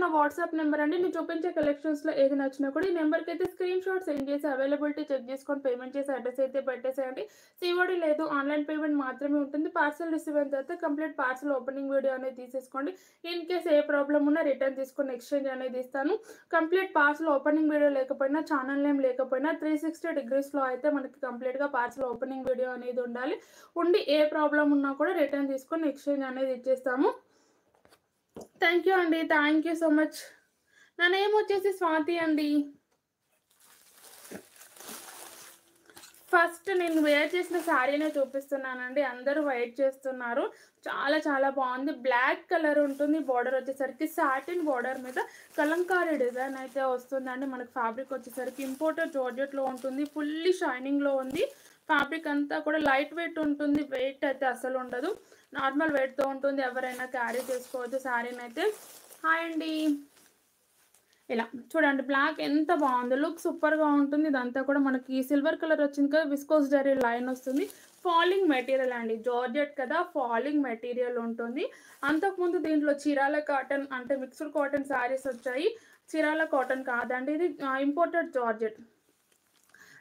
నా WhatsApp number అండి. నేను చూపించే కలెక్షన్స్లో ఏది నచ్చినా కూడా ఈ నెంబర్కి అయితే స్క్రీన్ షాట్ సెండ్ చేసి అవైలబిలిటీ చెక్ చేసుకొని పేమెంట్ చేసి అడ్రస్ అయితే పెట్టేసేయండి. సిఓడి లేదు, ఆన్లైన్ పేమెంట్ మాత్రమే ఉంటుంది. పార్సల్ రిసీవ్ అయిన తర్వాత కంప్లీట్ పార్సల్ ఓపెనింగ్ వీడియో అనేది తీసేసుకోండి. ఇన్ కేస్ ఏ ప్రాబ్లం ఉన్నా రిటర్న్ తీసుకొని ఎక్స్చేంజ్ అనేది ఇస్తాను. కంప్లీట్ పార్సల్ ఓపెనింగ్ వీడియో లేకపోయినా, ఛానల్ నేమ్ లేకపోయినా 360 degreesలో అయితే మనకి కంప్లీట్గా పార్సల్ ఓపెనింగ్ వీడియో అనేది ఉండాలి. ఉండి ఏ ప్రాబ్లం ఉన్నా కూడా రిటర్న్ తీసుకొని ఎక్స్చేంజ్ అనేది ఇచ్చేస్తాము. థ్యాంక్ యూ అండి, థ్యాంక్ యూ సో మచ్. నా నేమ్ వచ్చేసి స్వాతి అండి. ఫస్ట్ నేను వేర్ చేసిన శారీనే చూపిస్తున్నానండి. అందరూ వెయిట్ చేస్తున్నారు. చాలా చాలా బాగుంది. బ్లాక్ కలర్ ఉంటుంది. బార్డర్ వచ్చేసరికి సాటిన్ బార్డర్ మీద కలంకారీ డిజైన్ అయితే వస్తుందండి. మనకు ఫ్యాబ్రిక్ వచ్చేసరికి ఇంపోర్టెడ్ జార్జెట్లో ఉంటుంది. ఫుల్లీ షైనింగ్లో ఉంది. ఫ్యాబ్రిక్ అంతా కూడా లైట్ వెయిట్ ఉంటుంది. వెయిట్ అయితే అసలు ఉండదు. నార్మల్ వెయిట్తో ఉంటుంది. ఎవరైనా క్యారీ చేసుకోవచ్చు శారీని అయితే. హాయ్ అండి. ఇలా చూడండి, బ్లాక్ ఎంత బాగుంది. లుక్ సూపర్గా ఉంటుంది. ఇదంతా కూడా మనకి సిల్వర్ కలర్ వచ్చింది కదా, విస్కోస్ జరీ లైన్ వస్తుంది. ఫాలింగ్ మెటీరియల్ అండి, జార్జెట్ కదా, ఫాలింగ్ మెటీరియల్ ఉంటుంది. అంతకుముందు దీంట్లో చీరాల కాటన్ అంటే మిక్స్డ్ కాటన్ శారీస్ వచ్చాయి. చీరాల కాటన్ కాదండి, ఇది ఇంపోర్టెడ్ జార్జెట్.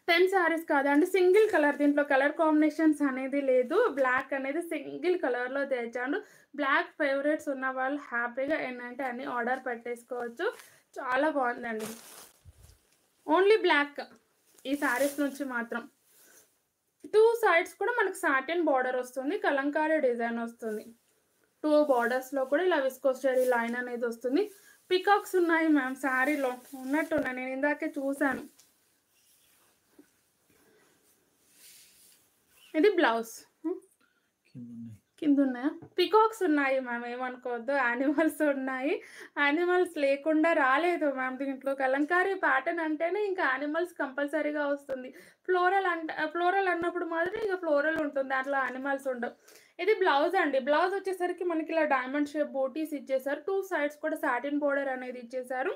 10 శారీస్ కాదండి, సింగిల్ కలర్. దీంట్లో కలర్ కాంబినేషన్స్ అనేది లేదు. బ్లాక్ అనేది సింగిల్ కలర్లో తెచ్చాను. బ్లాక్ ఫేవరెట్స్ ఉన్న వాళ్ళు హ్యాపీగా ఏంటంటే అన్ని ఆర్డర్ పెట్టేసుకోవచ్చు. చాలా బాగుందండి. ఓన్లీ బ్లాక్ ఈ శారీస్ నుంచి మాత్రం. 2 సైడ్స్ కూడా మనకు సాటిన్ బార్డర్ వస్తుంది. కలంకారీ డిజైన్ వస్తుంది. 2 బార్డర్స్లో కూడా ఇలా విస్కోస్ జరీ లైన్ అనేది వస్తుంది. పికాక్స్ ఉన్నాయి మ్యామ్ శారీలో ఉన్నట్టున్నాయి, నేను ఇందాకే చూశాను. ఇది బ్లౌజ్ కింద ఉన్నాయా? పికాక్స్ ఉన్నాయి మ్యామ్, ఏమనుకోవద్దు. యానిమల్స్ ఉన్నాయి. యానిమల్స్ లేకుండా రాలేదు మ్యామ్. దీంట్లో కలంకారీ ప్యాటర్న్ అంటేనే ఇంకా యానిమల్స్ కంపల్సరీగా వస్తుంది. ఫ్లోరల్ అన్నప్పుడు మాత్రం ఇంకా ఫ్లోరల్ ఉంటుంది, దాంట్లో యానిమల్స్ ఉండవు. ఇది బ్లౌజ్ అండి. బ్లౌజ్ వచ్చేసరికి మనకి ఇలా డైమండ్ షేప్ బోటీస్ ఇచ్చేసారు. 2 సైడ్స్ కూడా సాటిన్ బోర్డర్ అనేది ఇచ్చేసారు.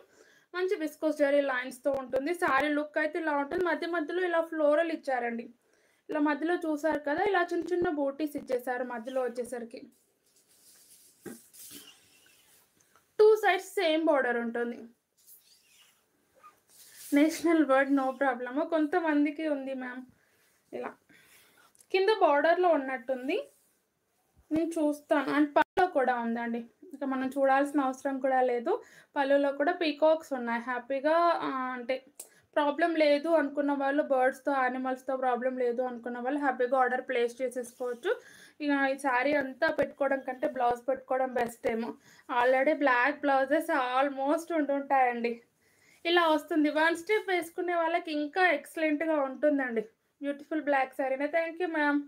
మంచి విస్కోస్ జరీ లైన్స్తో ఉంటుంది. శారీ లుక్ అయితే ఇలా ఉంటుంది. మధ్య మధ్యలో ఇలా ఫ్లోరల్ ఇచ్చారండి. ఇలా మధ్యలో చూసారు కదా, ఇలా చిన్న చిన్న బూటీస్ ఇచ్చేసారు మధ్యలో వచ్చేసరికి. 2 సైడ్స్ సేమ్ బార్డర్ ఉంటుంది. నేషనల్ వర్డ్ నో ప్రాబ్లమ్, కొంతమందికి ఉంది మ్యామ్. ఇలా కింద బార్డర్లో ఉన్నట్టుంది, నేను చూస్తాను. అండ్ పళ్ళులో కూడా ఉందండి, ఇంకా మనం చూడాల్సిన అవసరం కూడా లేదు. పళ్ళులో కూడా పీకాక్స్ ఉన్నాయి. హ్యాపీగా అంటే ప్రాబ్లం లేదు అనుకున్న వాళ్ళు, బర్డ్స్తో యానిమల్స్తో ప్రాబ్లం లేదు అనుకున్న వాళ్ళు హ్యాపీగా ఆర్డర్ ప్లేస్ చేసేసుకోవచ్చు. ఇక ఈ శారీ అంతా పెట్టుకోవడం కంటే బ్లౌజ్ పెట్టుకోవడం బెస్ట్ ఏమో. ఆల్రెడీ బ్లాక్ బ్లౌజెస్ ఆల్మోస్ట్ ఉంటుంటాయండి. ఇలా వస్తుంది. 1 స్టెప్ వేసుకునే వాళ్ళకి ఇంకా ఎక్సలెంట్గా ఉంటుందండి. బ్యూటిఫుల్ బ్లాక్ శారీనే. Thank you ma'am.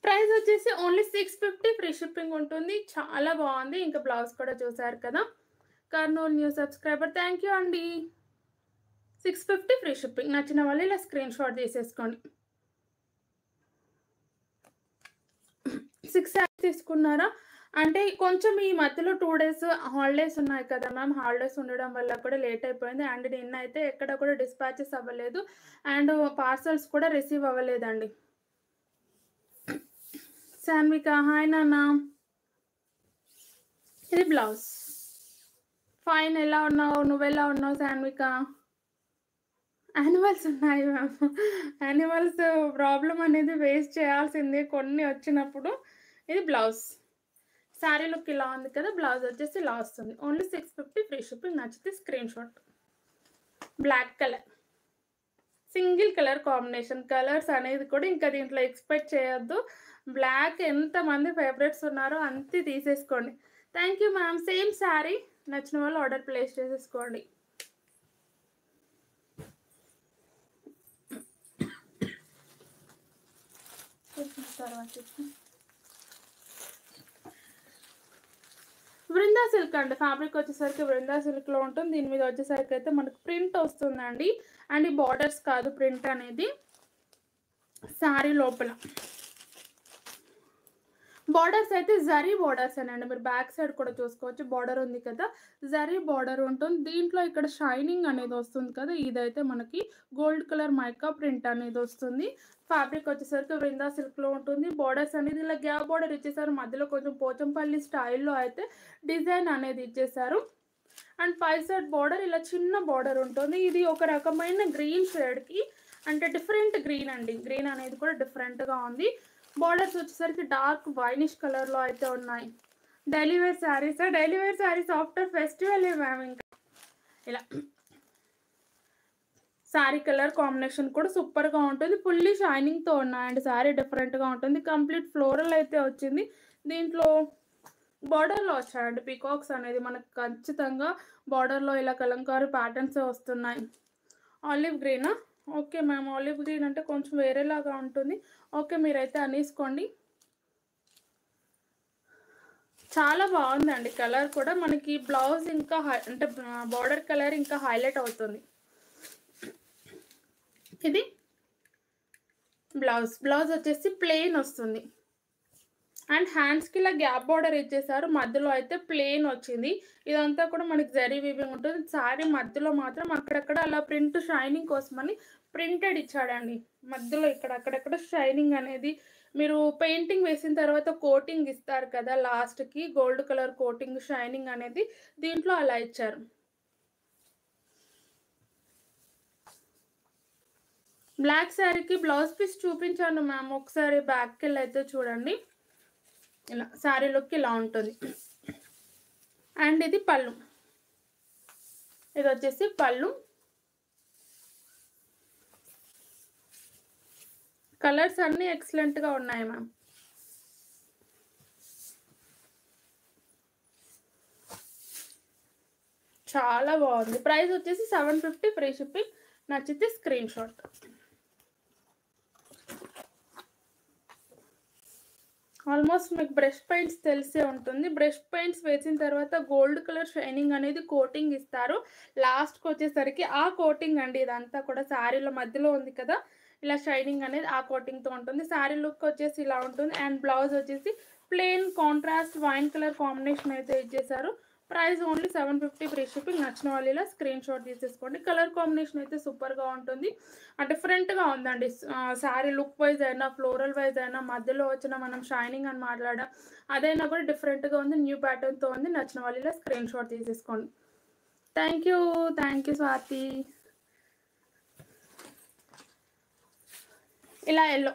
ప్రైస్ వచ్చేసి ఓన్లీ 650, ఫ్రీ షిప్పింగ్ ఉంటుంది. చాలా బాగుంది. ఇంకా బ్లౌజ్ కూడా చూసారు కదా. Kurnool new subscriber, thank you అండి. 650 ఫ్రీ షిప్పింగ్. నచ్చిన వాళ్ళు ఇలా స్క్రీన్ షాట్ తీసేసుకోండి. 6 శారీస్ తీసుకున్నారా అంటే కొంచెం ఈ మధ్యలో 2 days హాలిడేస్ ఉన్నాయి కదా మ్యామ్. హాలిడేస్ ఉండడం వల్ల కూడా లేట్ అయిపోయింది. అండ్ నిన్న అయితే ఎక్కడ కూడా డిస్పాచెస్ అవ్వలేదు, అండ్ పార్సల్స్ కూడా రిసీవ్ అవ్వలేదండి. శాన్విక, హాయ్ నాన్న. ఇది బ్లౌజ్. ఫైన్, ఎలా ఉన్నావు? నువ్వెలా ఉన్నావు శాన్విక? యానిమల్స్ ఉన్నాయి మ్యామ్. యానిమల్స్ ప్రాబ్లం అనేది వేస్ట్ చేయాల్సిందే కొన్ని వచ్చినప్పుడు. ఇది బ్లౌజ్. శారీ లుక్ ఇలా ఉంది కదా, బ్లౌజ్ వచ్చేసి ఇలా వస్తుంది. Only 650 free shipping. నచ్చితే screenshot. Black colour, single colour combination. Colours అనేది కూడా ఇంకా దీంట్లో ఎక్స్పెక్ట్ చేయొద్దు. బ్లాక్ ఎంతమంది ఫేవరెట్స్ ఉన్నారో అంతే తీసేసుకోండి. Thank you ma'am. Same sari, నచ్చిన వాళ్ళు ఆర్డర్ ప్లేస్ చేసేసుకోండి. బృందా సిల్క్ అండి. ఫ్యాబ్రిక్ వచ్చేసరికి బృందా సిల్క్లో ఉంటుంది. దీని మీద వచ్చేసరికి అయితే మనకు ప్రింట్ వస్తుందండి. అండ్ ఈ బార్డర్స్ కాదు, ప్రింట్ అనేది శారీ లోపల బార్డర్స్ అయితే జరీ బార్డర్స్ అండి, మీరు బ్యాక్ సైడ్ కూడా చూసుకోవచ్చు. బార్డర్ ఉంది కదా, జరీ బార్డర్ ఉంటుంది. దీంట్లో ఇక్కడ షైనింగ్ అనేది వస్తుంది కదా, ఇదైతే మనకి గోల్డ్ కలర్ మైకా ప్రింట్ అనేది వస్తుంది. ఫ్యాబ్రిక్ వచ్చేసరికి వృందా సిల్క్లో ఉంటుంది. బార్డర్స్ అనేది ఇలా గ్యాప్ బార్డర్ ఇచ్చేసారు, మధ్యలో కొంచెం పోచంపల్లి స్టైల్లో అయితే డిజైన్ అనేది ఇచ్చేసారు. అండ్ పై సైడ్ బార్డర్ ఇలా చిన్న బార్డర్ ఉంటుంది. ఇది ఒక రకమైన గ్రీన్ షేడ్కి, అంటే డిఫరెంట్ గ్రీన్ అండి, గ్రీన్ అనేది కూడా డిఫరెంట్గా ఉంది. బార్డర్స్ వచ్చేసరికి డార్క్ వైనిష్ కలర్లో అయితే ఉన్నాయి. Daily wear saris, daily wear saris after festival ma'am. ఇంకా ఇలా శారీ కలర్ కాంబినేషన్ కూడా సూపర్గా ఉంటుంది. ఫుల్లీ షైనింగ్తో ఉన్నాయండి. శారీ డిఫరెంట్గా ఉంటుంది. కంప్లీట్ ఫ్లోరల్ అయితే వచ్చింది. దీంట్లో బార్డర్లో వచ్చాయండి పీకాక్స్ అనేది మనకు ఖచ్చితంగా బార్డర్లో ఇలా కలంకారీ ప్యాటర్న్స్ వస్తున్నాయి. ఆలివ్ గ్రీనా? ఓకే మ్యామ్, ఆలివ్ గ్రీన్ అంటే కొంచెం వేరేలాగా ఉంటుంది. ఓకే, మీరైతే అనేసుకోండి. చాలా బాగుందండి కలర్ కూడా. మనకి బ్లౌజ్ ఇంకా అంటే బార్డర్ కలర్ ఇంకా హైలైట్ అవుతుంది. ఇది బ్లౌజ్ వచ్చేసి ప్లెయిన్ వస్తుంది. అండ్ హ్యాండ్స్కి ఇలా గ్యాప్ బార్డర్ ఇచ్చేసారు, మధ్యలో అయితే ప్లెయిన్ వచ్చింది. ఇదంతా కూడా మనకి జరీ వీవింగ్ ఉంటుంది. శారీ మధ్యలో మాత్రం అక్కడక్కడ అలా ప్రింట్ షైనింగ్ కోసమని ప్రింటెడ్ ఇచ్చాడండి. మధ్యలో ఇక్కడ అక్కడక్కడ షైనింగ్ అనేది, మీరు పెయింటింగ్ వేసిన తర్వాత కోటింగ్ ఇస్తారు కదా లాస్ట్కి, గోల్డ్ కలర్ కోటింగ్ షైనింగ్ అనేది దీంట్లో అలా ఇచ్చారు. బ్లాక్ శారీకి బ్లౌజ్ పీస్ చూపించాను మ్యామ్, ఒకసారి బ్యాక్కి వెళ్ళి అయితే చూడండి. ఇలా శారీ లుక్ ఇలా ఉంటుంది. అండ్ ఇది పళ్ళు, ఇది వచ్చేసి పళ్ళు. కలర్స్ అన్నీ ఎక్సలెంట్గా ఉన్నాయి మ్యామ్. చాలా బాగుంది. ప్రైస్ వచ్చేసి 750 ఫ్రీ షిప్పింగ్. నచ్చితే స్క్రీన్ షాట్. ఆల్మోస్ట్ మీకు బ్రష్ పెయింట్స్ తెలిసే ఉంటుంది. బ్రష్ పెయింట్స్ వేసిన తర్వాత గోల్డ్ కలర్ షైనింగ్ అనేది కోటింగ్ ఇస్తారు. లాస్ట్కి వచ్చేసరికి ఆ కోటింగ్ అండి, ఇదంతా కూడా శారీలో మధ్యలో ఉంది కదా, ఇలా షైనింగ్ అనేది ఆ కోటింగ్తో ఉంటుంది. శారీ లుక్ వచ్చేసి ఇలా ఉంటుంది. అండ్ బ్లౌజ్ వచ్చేసి plain contrast wine colour combination అయితే ఇచ్చేసారు. Price only 750 free shipping. నచ్చిన వాళ్ళు ఇలా స్క్రీన్ షాట్ తీసేసుకోండి. కలర్ కాంబినేషన్ అయితే సూపర్గా ఉంటుంది, డిఫరెంట్గా ఉందండి. శారీ లుక్ వైజ్ అయినా, ఫ్లోరల్ వైజ్ అయినా, మధ్యలో వచ్చిన మనం షైనింగ్ అని మాట్లాడడం అదైనా కూడా డిఫరెంట్గా ఉంది, న్యూ ప్యాటర్న్తో ఉంది. నచ్చిన వాళ్ళు ఇలా స్క్రీన్ షాట్ తీసేసుకోండి. Thank you Swathi. ఇలా ఎల్లో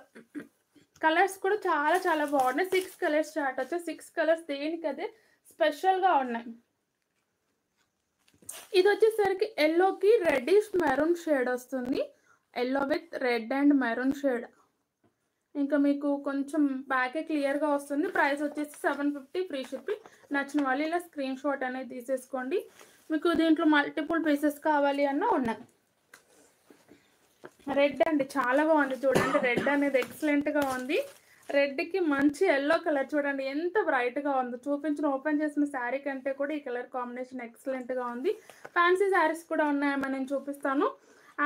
కలర్స్ కూడా చాలా చాలా బాగున్నాయి. 6 కలర్స్ స్టార్ట్ వచ్చాయి. 6 కలర్స్ దేనికదే స్పెషల్గా ఉన్నాయి. ఇది వచ్చేసరికి ఎల్లోకి రెడ్డిష్ మెరూన్ షేడ్ వస్తుంది. Yellow with red and maroon shade. ఇంకా మీకు కొంచెం బ్యాకే క్లియర్గా వస్తుంది. ప్రైస్ వచ్చేసి 750 ఫ్రీ షిప్పింగ్. నచ్చిన వాళ్ళు ఇలా స్క్రీన్ షాట్ అనేది తీసేసుకోండి. మీకు దీంట్లో మల్టిపుల్ పీసెస్ కావాలి అన్న ఉన్నాయి. రెడ్ అండి, చాలా బాగుంది చూడండి. రెడ్ అనేది ఎక్సలెంట్గా ఉంది. రెడ్కి మంచి ఎల్లో కలర్ చూడండి ఎంత బ్రైట్గా ఉందో. ఓపెన్ చేసిన శారీ కంటే కూడా ఈ కలర్ కాంబినేషన్ ఎక్సలెంట్గా ఉంది. ఫ్యాన్సీ శారీస్ కూడా ఉన్నాయమ్మా, నేను చూపిస్తాను.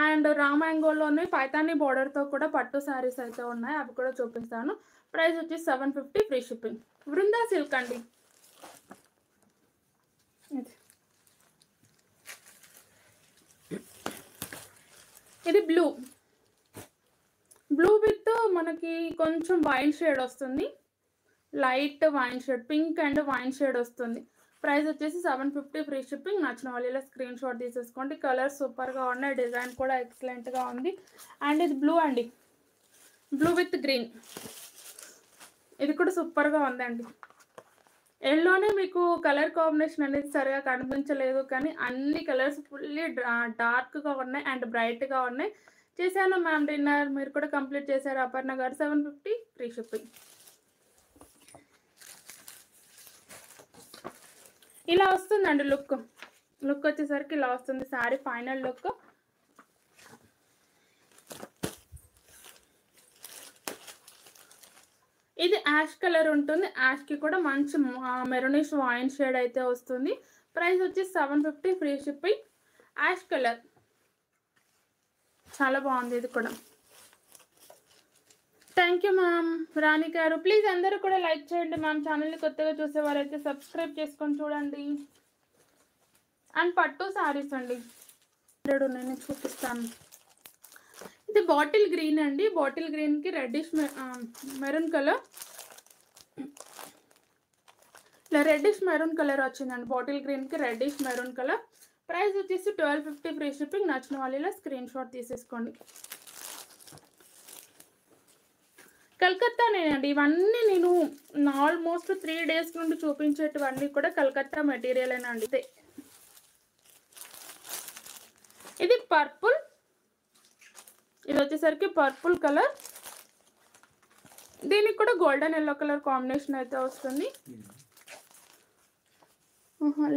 అండ్ రామాంగోలోనే పైతానీ బార్డర్తో కూడా పట్టు శారీస్ అయితే ఉన్నాయి, అవి కూడా చూపిస్తాను. ప్రైస్ వచ్చి 750 ఫ్రీ షిప్పింగ్. వృందా సిల్క్ అండి. ఇది బ్లూ విత్ మనకి కొంచెం వైన్ షేడ్ వస్తుంది, light wine shade, pink and wine shade వస్తుంది. ప్రైస్ వచ్చేసి 750 ఫ్రీ షిప్పింగ్. నచ్చిన వాళ్ళు ఇలా స్క్రీన్ షాట్ తీసేసుకోండి. కలర్ సూపర్గా ఉన్నాయి, డిజైన్ కూడా ఎక్సలెంట్గా ఉంది. అండ్ ఇది బ్లూ అండి, బ్లూ విత్ గ్రీన్. ఇది కూడా సూపర్గా ఉందండి. ఎల్లోనే మీకు కలర్ కాంబినేషన్ అనేది సరిగా కనిపించలేదు, కానీ అన్ని కలర్స్ ఫుల్లీ డార్క్గా ఉన్నాయి అండ్ బ్రైట్గా ఉన్నాయి. చేశాను మ్యామ్ డిన్నర్, మీరు కూడా కంప్లీట్ చేశారు. అపర్ణ గారు 750 ఫ్రీ షిప్పింగ్. ఇలా వస్తుందండి లుక్ వచ్చేసరికి ఇలా వస్తుంది శారీ ఫైనల్ లుక్. ఇది యాష్ కలర్ ఉంటుంది. యాష్కి కూడా మంచి మెరూనిష్ వైన్ షేడ్ అయితే వస్తుంది. ప్రైస్ వచ్చి 750 ఫ్రీ షిప్పింగ్. యాష్ కలర్ చాలా బాగుంది. ఇది కూడా థ్యాంక్ యూ మ్యామ్ రాణి గారు. ప్లీజ్ అందరూ కూడా లైక్ చేయండి మ్యామ్. ఛానల్ని కొత్తగా చూసేవారైతే సబ్స్క్రైబ్ చేసుకొని చూడండి. అండ్ పట్టు శారీస్ అండి నేను చూపిస్తాను. ఇది బాటిల్ గ్రీన్ అండి. బాటిల్ గ్రీన్కి రెడ్డిష్ మెరూన్ కలర్, ఇలా రెడ్డిష్ మెరూన్ కలర్ వచ్చిందండి. బాటిల్ గ్రీన్కి రెడ్డిష్ మెరూన్ కలర్. ప్రైస్ వచ్చేసి 1250 ఫ్రీ షిప్పింగ్. నచ్చిన వాళ్ళు ఇలా స్క్రీన్ షాట్ తీసేసుకోండి. కలకత్తానేనండి ఇవన్నీ. నేను ఆల్మోస్ట్ 3 days నుండి చూపించేటివన్నీ కూడా కలకత్తా మెటీరియలేనండి. ఇది పర్పుల్, ఇది వచ్చేసరికి పర్పుల్ కలర్. దీనికి కూడా గోల్డెన్ ఎల్లో కలర్ కాంబినేషన్ అయితే వస్తుంది.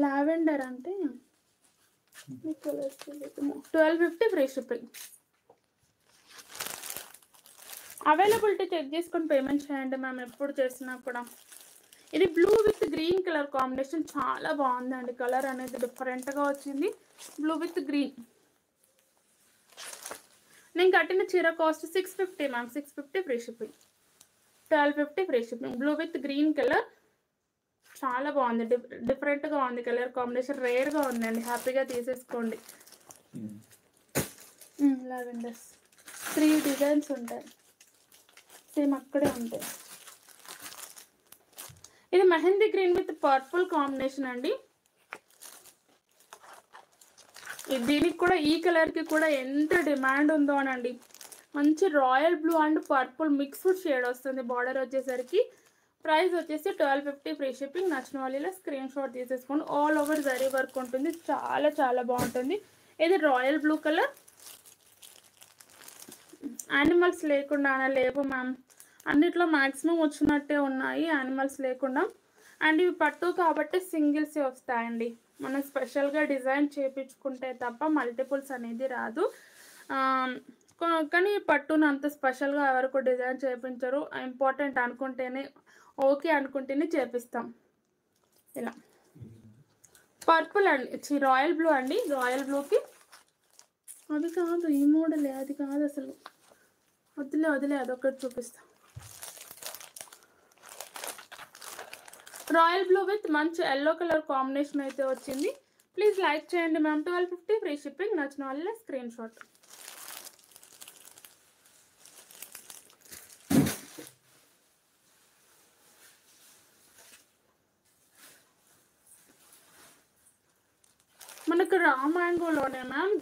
లావెండర్ అంటే 1250 ఫ్రీ షిప్పింగ్. అవైలబిలిటీ చెక్ చేసుకొని పేమెంట్ చేయండి మ్యామ్ ఎప్పుడు చేసినా కూడా. ఇది blue with green colour combination చాలా బాగుందండి. కలర్ అనేది డిఫరెంట్గా వచ్చింది. Blue with green. నేను కట్టిన చీర cost 650 ma'am. 650 free shipping. 1250 free shipping. Blue with green colour చాలా బాగుంది. డిఫరెంట్గా ఉంది కలర్ కాంబినేషన్. రేర్గా ఉందండి. హ్యాపీగా తీసేసుకోండి. లావెండర్స్ 3 డిజైన్స్ ఉంటాయి. సేమ్ అక్కడే ఉంటాయి. ఇది mehndi green with purple combination అండి. దీనికి కూడా ఈ కలర్కి కూడా ఎంత డిమాండ్ ఉందో అనండి. మంచి royal blue and purple mixed shade వస్తుంది. బార్డర్ వచ్చేసరికి. ప్రైస్ వచ్చేసి 1250 ఫ్రీ షిప్పింగ్. నచ్చిన వాళ్ళు స్క్రీన్ షాట్ తీసేసుకోండి. ఆల్ ఓవర్ జరీ వర్క్ ఉంటుంది. చాలా చాలా బాగుంటుంది. ఇది రాయల్ బ్లూ కలర్. యానిమల్స్ లేకుండా లేవు మ్యామ్. అన్నిట్లో మ్యాక్సిమం వచ్చినట్టే ఉన్నాయి యానిమల్స్ లేకుండా. అండ్ ఇవి పట్టు కాబట్టి సింగిల్సే వస్తాయండి. మనం స్పెషల్గా డిజైన్ చేయించుకుంటే తప్ప మల్టిపుల్స్ అనేది రాదు. కానీ పట్టును అంత స్పెషల్గా ఎవరికి డిజైన్ చేయించరు. ఇంపార్టెంట్ అనుకుంటేనే, ఓకే అనుకుంటేనే చేపిస్తాం. ఇలా పర్పుల్ అండి, రాయల్ బ్లూ అండి. రాయల్ బ్లూకి అది కాదు, ఈ మోడలే. అది కాదు అసలు. వదిలే అదొకటి చూపిస్తా. రాయల్ బ్లూ విత్ మంచి ఎల్లో కలర్ కాంబినేషన్ అయితే వచ్చింది. ప్లీజ్ లైక్ చేయండి మ్యామ్. 1250 free shipping. నచ్చిన వాళ్ళ స్క్రీన్ షాట్. మనకు రా మ్యాంగోలోనే ma'am,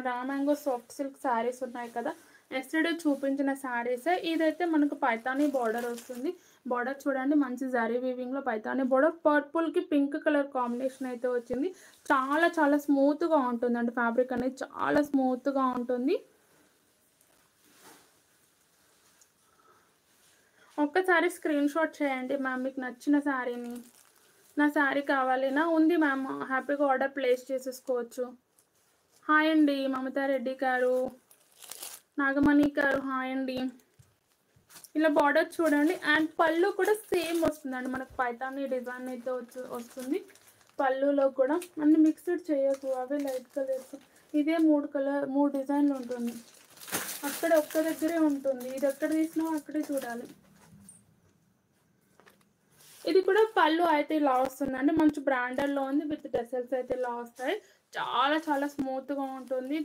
raw mango soft silk saris ఉన్నాయి కదా, ఎస్టర్డే చూపించిన శారీసే. ఇదైతే మనకు పైతానీ బార్డర్ వస్తుంది. బార్డర్ చూడండి, మంచి జరీ వీవింగ్లో పైతానీ బార్డర్. పర్పుల్కి పింక్ కలర్ కాంబినేషన్ అయితే వచ్చింది. చాలా చాలా స్మూత్గా ఉంటుందండి. ఫ్యాబ్రిక్ అనేది చాలా స్మూత్గా ఉంటుంది. ఒక్కసారి స్క్రీన్ షాట్ చేయండి మ్యామ్ మీకు నచ్చిన శారీని. నా శారీ కావాలినా ఉంది మ్యామ్, హ్యాపీగా ఆర్డర్ ప్లేస్ చేసేసుకోవచ్చు. హాయ్ అండి మమతారెడ్డి గారు, నాగమణి గారు హాయ్ అండి. ఇలా బార్డర్ చూడండి. అండ్ పళ్ళు కూడా సేమ్ వస్తుందండి. మనకు పైతానీ డిజైన్ అయితే వస్తుంది. పళ్ళులో కూడా అన్ని మిక్స్డ్ చేయకు, అవే లైట్ కలర్స్. ఇదే 3 డిజైన్లు ఉంటుంది. అక్కడ ఒక్క దగ్గరే ఉంటుంది. ఇది ఎక్కడ తీసినా అక్కడే చూడాలి. ఇది కూడా పళ్ళు అయితే ఇలా వస్తుందండి. మంచి బ్రాండెడ్లో ఉంది. విత్ టెసల్స్ అయితే ఇలా వస్తాయి. చాలా చాలా స్మూత్గా ఉంటుంది.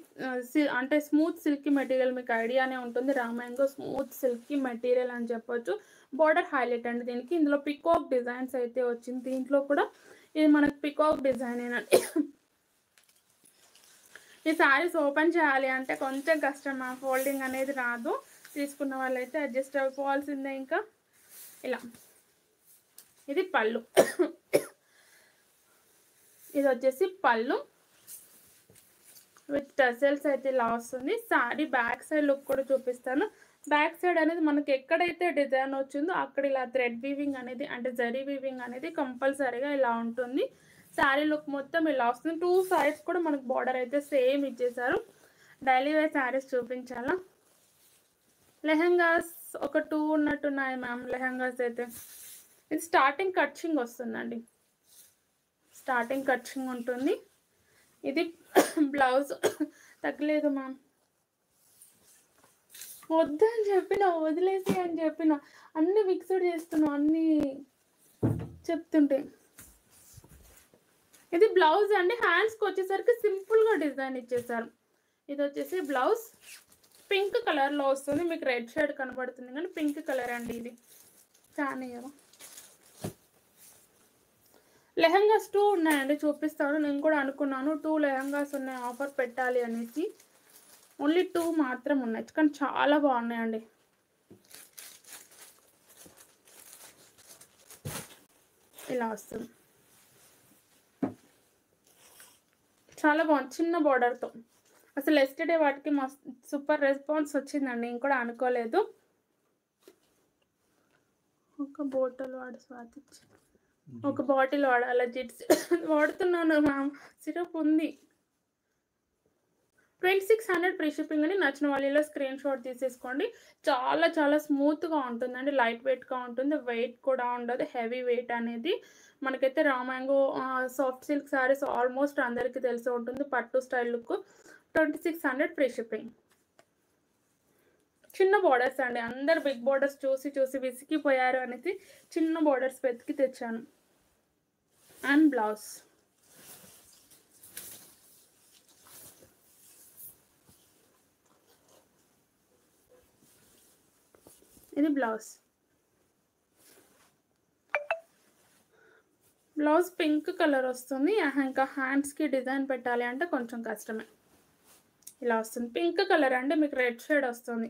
అంటే స్మూత్ సిల్కీ మెటీరియల్ మీకు ఐడియానే ఉంటుంది. Raw mango smooth silky material అని చెప్పొచ్చు. బార్డర్ హైలైట్ అండి దీనికి. ఇందులో పికాక్ డిజైన్స్ అయితే వచ్చింది. దీంట్లో కూడా ఇది మనకు పికాక్ డిజైన్ ఏనండి. ఈ శారీస్ ఓపెన్ చేయాలి అంటే కొంచెం కష్టం. ఫోల్డింగ్ అనేది రాదు. తీసుకున్న వాళ్ళైతే అడ్జస్ట్ అయిపోవాల్సిందే. ఇంకా ఇలా ఇది పళ్ళు. ఇది వచ్చేసి పళ్ళు విత్ టసల్స్ అయితే ఇలా వస్తుంది. శారీ బ్యాక్ సైడ్ లుక్ కూడా చూపిస్తాను. బ్యాక్ సైడ్ అనేది మనకి ఎక్కడైతే డిజైన్ వచ్చిందో అక్కడ ఇలా థ్రెడ్ వీవింగ్ అనేది, అంటే జరీ వీవింగ్ అనేది కంపల్సరీగా ఇలా ఉంటుంది. శారీ లుక్ మొత్తం ఇలా వస్తుంది. 2 సైడ్స్ కూడా మనకు బార్డర్ అయితే సేమ్ ఇచ్చేసారు. డైలీ వేర్ శారీస్ చూపించాలా. లెహంగాస్ ఒక 2 ఉన్నట్టున్నాయి మ్యామ్. లెహంగాస్ అయితే ఇది స్టార్టింగ్ కట్చింగ్ వస్తుందండి. స్టార్టింగ్ కట్చింగ్ ఉంటుంది. ఇది బ్లౌజ్ తగ్గలేదు మ్యామ్. వద్దని చెప్పిన, వదిలేసి అని చెప్పిన, అన్ని మిక్స్డ్ చేస్తున్నావు అన్ని చెప్తుంటే. ఇది బ్లౌజ్ అండి. హ్యాండ్స్కి వచ్చేసరికి సింపుల్గా డిజైన్ ఇచ్చేసారు. ఇది వచ్చేసి బ్లౌజ్ పింక్ కలర్లో వస్తుంది. మీకు రెడ్ షేడ్ కనబడుతుంది కానీ పింక్ కలర్ అండి ఇది. కానీ లెహంగాస్ 2 ఉన్నాయండి, చూపిస్తాను. నేను కూడా అనుకున్నాను 2 లెహంగాస్ ఉన్నాయి ఆఫర్ పెట్టాలి అనేసి. ఓన్లీ 2 మాత్రం ఉన్నాయి కానీ చాలా బాగున్నాయండి. ఇలా వస్తుంది, చాలా బాగుంది చిన్న బార్డర్తో. అసలు ఎస్టర్డే వాటికి మస్తు సూపర్ రెస్పాన్స్ వచ్చిందండి, నేను కూడా అనుకోలేదు. ఒక బాటిల్ వాడు స్వాతి, ఒక బాటిల్ వాడాలి జిట్స్ వాడుతున్నాను మ్యామ్. సిరప్ ఉంది. 2600 ఫ్రీ షిప్పింగ్ అని. నచ్చిన వాళ్ళలో స్క్రీన్ షాట్ తీసేసుకోండి. చాలా చాలా స్మూత్గా ఉంటుందండి, లైట్ వెయిట్గా ఉంటుంది, వెయిట్ కూడా ఉండదు హెవీ వెయిట్ అనేది. మనకైతే రా mango soft silk saris almost అందరికీ తెలిసి ఉంటుంది. పట్టు స్టైల్ లుక్. 2600 free shipping. చిన్న బార్డర్స్ అండి, అందరు బిగ్ బార్డర్స్ చూసి చూసి విసిగిపోయారు అనేసి చిన్న బార్డర్స్ వెతికి తెచ్చాను. అండ్ బ్లౌజ్ ఇది బ్లౌజ్. బ్లౌజ్ పింక్ కలర్ వస్తుంది. ఇంకా హ్యాండ్స్కి డిజైన్ పెట్టాలి అంటే కొంచెం కష్టమే. ఇలా వస్తుంది పింక్ కలర్ అండి, మీకు రెడ్ షేడ్ వస్తుంది.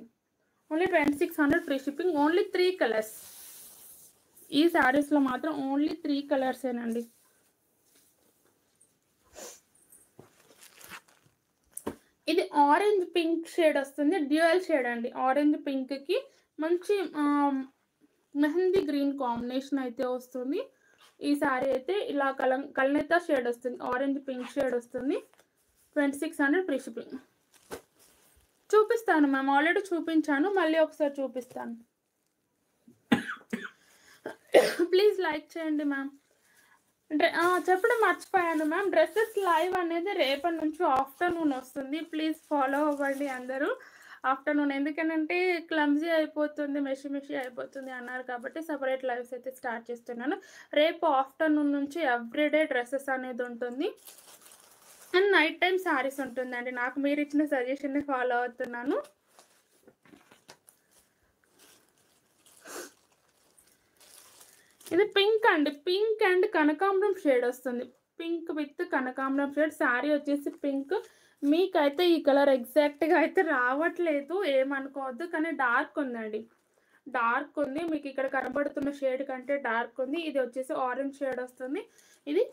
Only 2600 free shipping. Only 3 colours. ఈ శారీస్లో మాత్రం ఓన్లీ 3 కలర్సేనండి. ఇది ఆరెంజ్ పింక్ షేడ్ వస్తుంది, డ్యూయల్ షేడ్ అండి. ఆరెంజ్ పింక్కి మంచి మెహందీ గ్రీన్ కాంబినేషన్ అయితే వస్తుంది. ఈ శారీ అయితే ఇలా కల్నేతా షేడ్ వస్తుంది, ఆరెంజ్ పింక్ షేడ్ వస్తుంది. 2600 ఫ్రీ షిప్పింగ్. చూపిస్తాను మ్యామ్, ఆల్రెడీ చూపించాను, మళ్ళీ ఒకసారి చూపిస్తాను. ప్లీజ్ లైక్ చేయండి మ్యామ్. చెప్పడం మర్చిపోయాను మ్యామ్, డ్రెస్సెస్ లైవ్ అనేది రేపటి నుంచి ఆఫ్టర్నూన్ వస్తుంది. ప్లీజ్ ఫాలో అవ్వండి అందరూ ఆఫ్టర్నూన్. ఎందుకంటే క్లమ్జీ అయిపోతుంది, మెషి అయిపోతుంది అన్నారు కాబట్టి సపరేట్ లైవ్స్ అయితే స్టార్ట్ చేస్తున్నాను. రేపు ఆఫ్టర్నూన్ నుంచి ఎవ్రీడే డ్రెస్సెస్ అనేది ఉంటుంది అండ్ నైట్ టైం శారీస్ ఉంటుందండి. నాకు మీరు ఇచ్చిన సజెషన్ని ఫాలో అవుతున్నాను. ఇది పింక్ అండి, పింక్ అండ్ కనకాంబరం షేడ్ వస్తుంది. పింక్ విత్ కనకాంబరం షేడ్. శారీ వచ్చేసి పింక్. మీకైతే ఈ కలర్ ఎగ్జాక్ట్గా అయితే రావట్లేదు, ఏమనుకోవద్దు, కానీ డార్క్ ఉందండి, డార్క్ ఉంది. మీకు ఇక్కడ కనబడుతున్న షేడ్ కంటే డార్క్ ఉంది. ఇది వచ్చేసి ఆరెంజ్ షేడ్ వస్తుంది. ఇది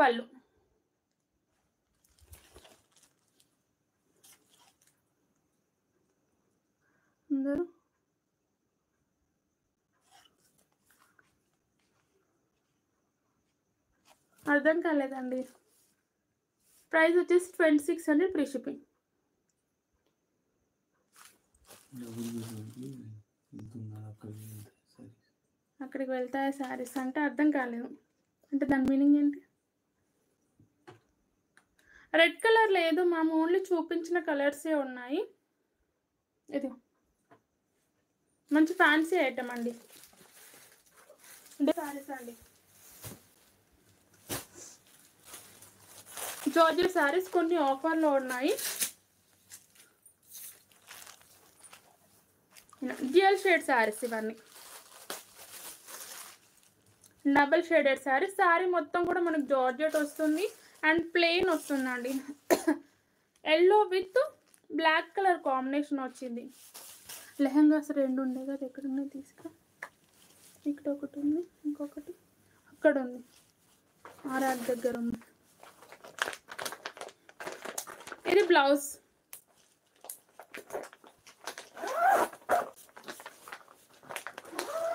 పళ్ళు. అందరూ అర్థం కాలేదండి. ప్రైస్ వచ్చేసి 2600 ఫ్రీ షిప్పింగ్. అక్కడికి వెళ్తాయి శారీస్ అంటే అర్థం కాలేదు, అంటే దాని మీనింగ్ ఏంటి? రెడ్ కలర్ లేదు మ్యామ్, ఓన్లీ చూపించిన కలర్సే ఉన్నాయి. ఇది మంచి ఫ్యాన్సీ ఐటమ్ అండి, శారీస్ అండి. జార్జెట్ శారీస్ కొన్ని ఆఫర్లో ఉన్నాయి. డ్యూయల్ షేడ్ శారీస్ ఇవన్నీ, డబల్ షేడెడ్ శారీ. శారీ మొత్తం కూడా మనకు జార్జెట్ వస్తుంది అండ్ ప్లెయిన్ వస్తుందండి. Yellow with black colour combination వచ్చింది. లెహంగాస్ 2 ఉండే కదా, ఎక్కడ ఉన్నాయి తీసుకురా. ఇక్కడ ఒకటి ఉంది, ఇంకొకటి అక్కడ ఉంది, ఆర్ఆర్ దగ్గర ఉంది. ఇది బ్లౌజ్.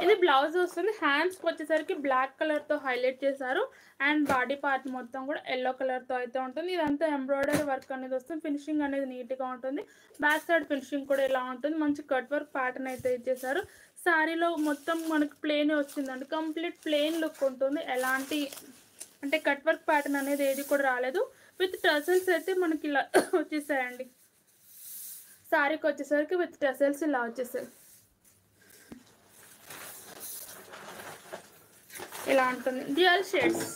ఇది బ్లౌజ్ వస్తుంది. హ్యాండ్స్కి వచ్చేసరికి బ్లాక్ కలర్తో హైలైట్ చేశారు అండ్ బాడీ పార్ట్ మొత్తం కూడా ఎల్లో కలర్తో అయితే ఉంటుంది. ఇదంతా ఎంబ్రాయిడరీ వర్క్ అనేది వస్తుంది. ఫినిషింగ్ అనేది నీట్గా ఉంటుంది. బ్యాక్ సైడ్ ఫినిషింగ్ కూడా ఇలా ఉంటుంది. మంచి కట్ వర్క్ ప్యాటర్న్ అయితే ఇచ్చేసారు. శారీలో మొత్తం మనకి ప్లెయిన్ వచ్చిందండి, కంప్లీట్ ప్లెయిన్ లుక్ ఉంటుంది. ఎలాంటి అంటే కట్ వర్క్ ప్యాటర్న్ అనేది ఏది కూడా రాలేదు. విత్ టసల్స్ అయితే మనకి ఇలా వచ్చేసాయండి. శారీకి వచ్చేసరికి విత్ టెసల్స్ ఇలా వచ్చేసాయి. ఇలా ఉంటుంది. డ్యూయల్ షేడ్స్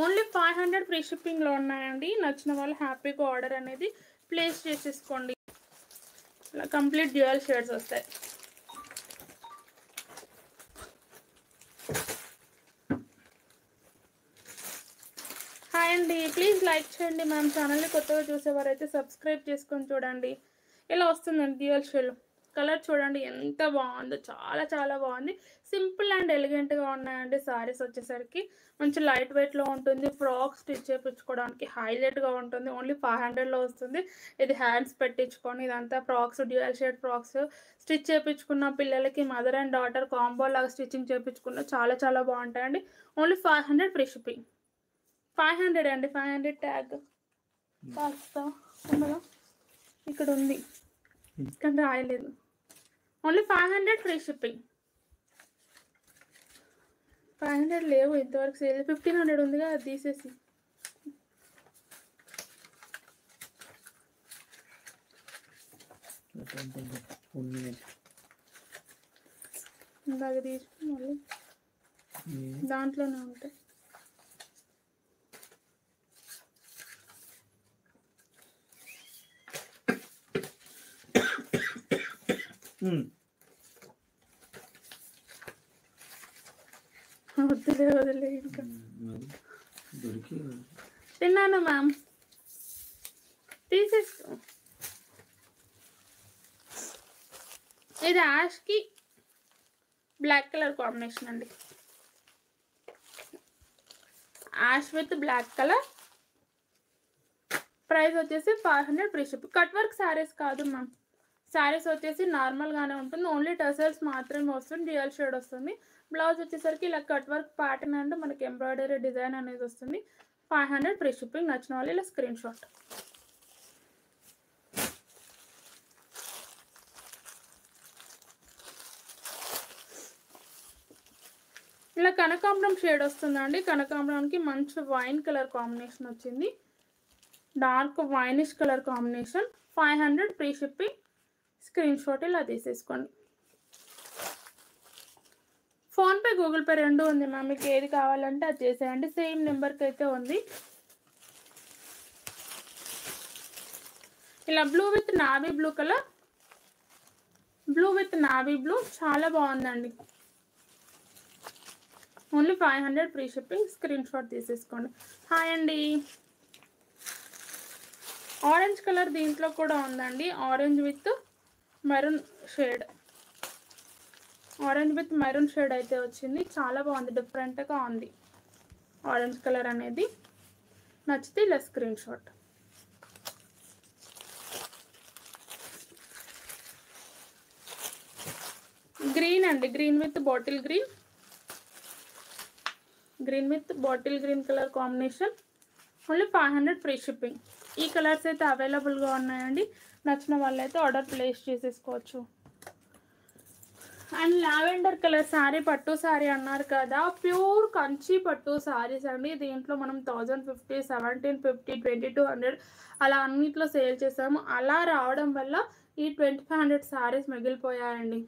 ఓన్లీ 500 ఫ్రీ షిప్పింగ్లో ఉన్నాయండి. నచ్చిన వాళ్ళు హ్యాపీగా ఆర్డర్ అనేది ప్లేస్ చేసేసుకోండి. ఇలా కంప్లీట్ డ్యూయల్ షేడ్స్ వస్తాయి. హాయ్ అండి, ప్లీజ్ లైక్ చేయండి మ్యామ్. ఛానల్ని కొత్తగా చూసేవారైతే సబ్స్క్రైబ్ చేసుకొని చూడండి. ఇలా వస్తుందండి డ్యూయల్ షేడ్. కలర్ చూడండి ఎంత బాగుందో, చాలా చాలా బాగుంది. సింపుల్ అండ్ ఎలిగెంట్గా ఉన్నాయండి. సారీస్ వచ్చేసరికి మంచి లైట్ వెయిట్లో ఉంటుంది. ఫ్రాక్స్ స్టిచ్ చేయించుకోవడానికి హైలైట్గా ఉంటుంది. ఓన్లీ 500లో వస్తుంది. ఇది హ్యాండ్స్ పెట్టించుకొని ఇదంతా frocks, dual shade frocks stitch చేయించుకున్న పిల్లలకి మదర్ అండ్ డాటర్ కాంబో లాగా స్టిచ్చింగ్ చేయించుకున్న చాలా చాలా బాగుంటాయండి. Only 500 free shipping. 500 అండి. 500 ట్యాగ్ కాస్త ఉండగా ఇక్కడ ఉంది కానీ రాయలేదు. Only 500 free shipping. 500 లేవు ఇంతవరకు సేల్. 1500 ఉందిగా, అది తీసేసి. ఇందాక తీసుకుని మళ్ళీ దాంట్లోనే ఉంటాయి. వద్దులే వదిలే, ఇంకా తిన్నాను మ్యామ్, తీసేసుకో. ఇది యాష్కి బ్లాక్ కలర్ కాంబినేషన్ అండి. Ash with black colour. Price వచ్చేసి 500 free ship. Cut work sarees కాదు మ్యామ్. శారీస్ వచ్చేసి నార్మల్గానే ఉంటుంది. ఓన్లీ టసల్స్ మాత్రమే వస్తుంది. డ్యూయల్ షేడ్ వస్తుంది. బ్లౌజ్ వచ్చేసరికి ఇలా కట్ వర్క్ ప్యాటర్న్ అండ్ మనకి ఎంబ్రాయిడరీ డిజైన్ అనేది వస్తుంది. 500 ఫ్రీ షిప్పింగ్. నచ్చిన వాళ్ళు ఇలా స్క్రీన్ షాట్. ఇలా కనకాంబరం షేడ్ వస్తుందండి. కనకాంబరానికి మంచి వైన్ కలర్ కాంబినేషన్ వచ్చింది. Dark winish colour combination. 500 free shipping. Screen shot ఇలా తీసేసుకోండి. ఫోన్పే, గూగుల్ పే రెండు ఉంది మ్యామ్. మీకు ఏది కావాలంటే అది చేసేయండి. సేమ్ నెంబర్కి అయితే ఉంది. ఇలా blue with navy blue colour. Blue with navy blue చాలా బాగుందండి. Only 500 free shipping. Screen shot తీసేసుకోండి. హాయ్ అండి. ఆరెంజ్ కలర్ దీంట్లో కూడా ఉందండి. Orange with maroon shade. Orange with maroon shade అయితే వచ్చింది. చాలా బాగుంది, డిఫరెంట్గా ఉంది ఆరెంజ్ కలర్ అనేది. నచ్చితే ఇలా స్క్రీన్ షాట్. గ్రీన్ అండి. Green with bottle green. Green with bottle green colour combination. Only 500 free shipping. ఈ కలర్స్ అయితే అవైలబుల్గా ఉన్నాయండి. నచ్చిన వాళ్ళైతే ఆర్డర్ ప్లేస్ చేసేసుకోవచ్చు. అండ్ లావెండర్ కలర్ శారీ, పట్టు శారీ అన్నారు కదా, ప్యూర్ కంచి పట్టు శారీస్ అండి. దీంట్లో మనం 1050, 1750, 2200 అలా అన్నిట్లో సేల్ చేసాము. అలా రావడం వల్ల ఈ 2500 శారీస్ మిగిలిపోయాయండి.